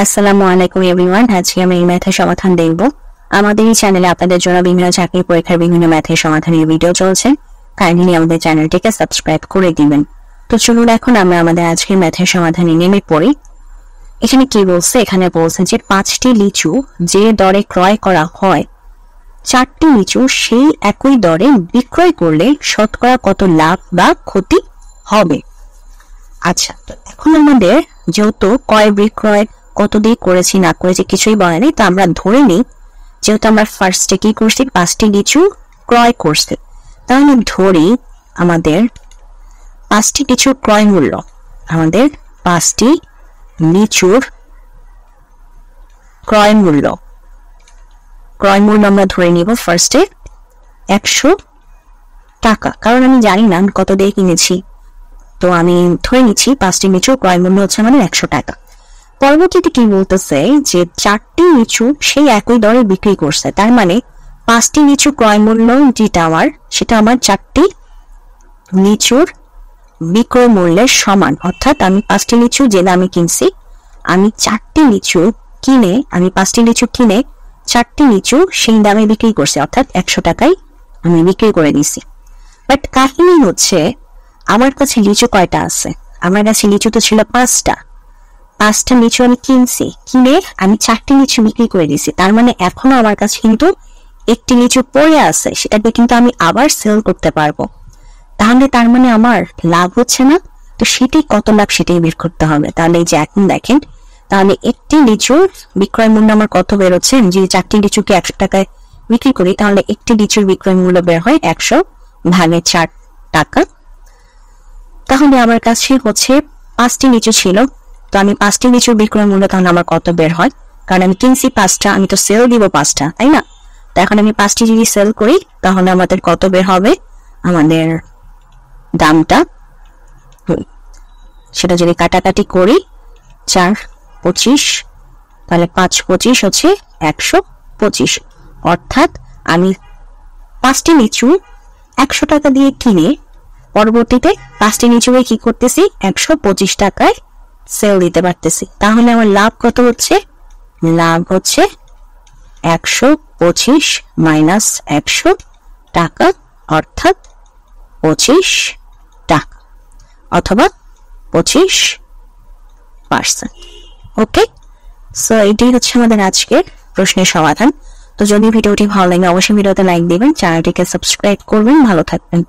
আসসালামু আলাইকুম এভরিওয়ান। আজকে আমি এই ম্যাথের সমাধান দেখব। আমাদের এই চ্যানেলে আপনাদের জন্য বিভিন্ন চাকরি পরীক্ষার বিভিন্ন ম্যাথের সমাধানের ভিডিও চলছে। কাইন্ডলি আমাদের চ্যানেলটিকে সাবস্ক্রাইব করে দিবেন। তো চলুন এখন আমরা আমাদের আজকের ম্যাথের সমাধানে নেমে পড়ি। এখানে কি বলছে? এখানে বলছে যে 5টি লিচু যে দরে ক্রয় করা হয়, 4টি লিচু সেই একই দরে বিক্রয় করলে শতকরা কত লাভ বা ক্ষতি হবে। আচ্ছা, তো এখন আমাদের যেহেতু ক্রয় বিক্রয় কত দিয়ে করেছি না করেছি কিছুই বলে নেই, তো আমরা ধরে নিই যেহেতু আমরা ফার্স্টে কি করছি, 5টি লিচু ক্রয় করছে, তাহলে ধরি আমাদের 5টি লিচুর ক্রয় মূল্য, আমাদের 5টি লিচুর ক্রয় মূল্য আমরা ধরে নিব ফার্স্টে 100 টাকা, কারণ আমি জানি না আমি কত দিয়ে কিনেছি। তো আমি ধরে নিচ্ছি 5টি লিচুর ক্রয় মূল্য হচ্ছে আমাদের 100 টাকা। পরবর্তীতে কি বলতেছে যে 4টি লিচু সেই একই দরে বিক্রি করছে, তার মানে 5টি লিচু ক্রয় মূল্য যেটা সেটা আমার 4টি লিচুর বিক্রয় মূল্যের সমান। অর্থাৎ আমি 5টি লিচু যে দামে কিনছি, আমি 5টি লিচু কিনে 4টি লিচু সেই দামে বিক্রি করছি, অর্থাৎ 100 টাকায় আমি বিক্রি করে দিছি। বাট কাহিনী হচ্ছে আমার কাছে লিচু কয়টা আছে? আমার কাছে লিচু তো ছিল 5টা লিচু আমি কিনে আমি 4টি লিচু বিক্রি করে দিছি, তার মানে এখনো আমার কাছে কিন্তু 1টি লিচু পড়ে আছে, সেটাকে কিন্তু আমি আবার সেল করতে পারবো। তাহলে তার মানে আমার লাভ হচ্ছে না, তো সেটাই কত লাভ সেটাই বের করতে হবে। তাহলে এই যে এখন দেখেন, তাহলে 1টি লিচুর বিক্রয় মূল্য আমার কত বেরোচ্ছে? যে 4টি লিচুকে 100 টাকায় বিক্রি করি, তাহলে 1টি লিচুর বিক্রয় মূল্য বের হয় 100 ভাগে 4 টাকা। তাহলে আমার কাছে হচ্ছে 5টি লিচু ছিল, তো আমি 5টি লিচুর বিক্রয় মূল্য তাহলে আমার কত বের হয়? কারণ আমি কিনছি 5টা, আমি তো সেল দিব 5টা, তাই না? তো এখন আমি 5টি যদি সেল করি তাহলে আমাদের কত বের হবে? আমাদের দামটা সেটা যদি কাটাকাটি করি 4 25, তাহলে 5 25 হচ্ছে 125। অর্থাৎ আমি 5টি লিচু 100 টাকা দিয়ে কিনে পরবর্তীতে 5টি লিচুকে কি করতেছি? 125 টাকায় সেল দিতে পারতেছি। তাহলে আমার লাভ কত হচ্ছে? লাভ হচ্ছে 125 মাইনাস 100 টাকা, অর্থাৎ 25 টাকা অথবা 25%। ওকে, সো এটাই হচ্ছে আমাদের আজকের প্রশ্নের সমাধান। তো যদি ভিডিওটি ভালো লাগে অবশ্যই ভিডিওতে লাইক দিবেন, চ্যানেলটিকে সাবস্ক্রাইব করবেন। ভালো থাকবেন।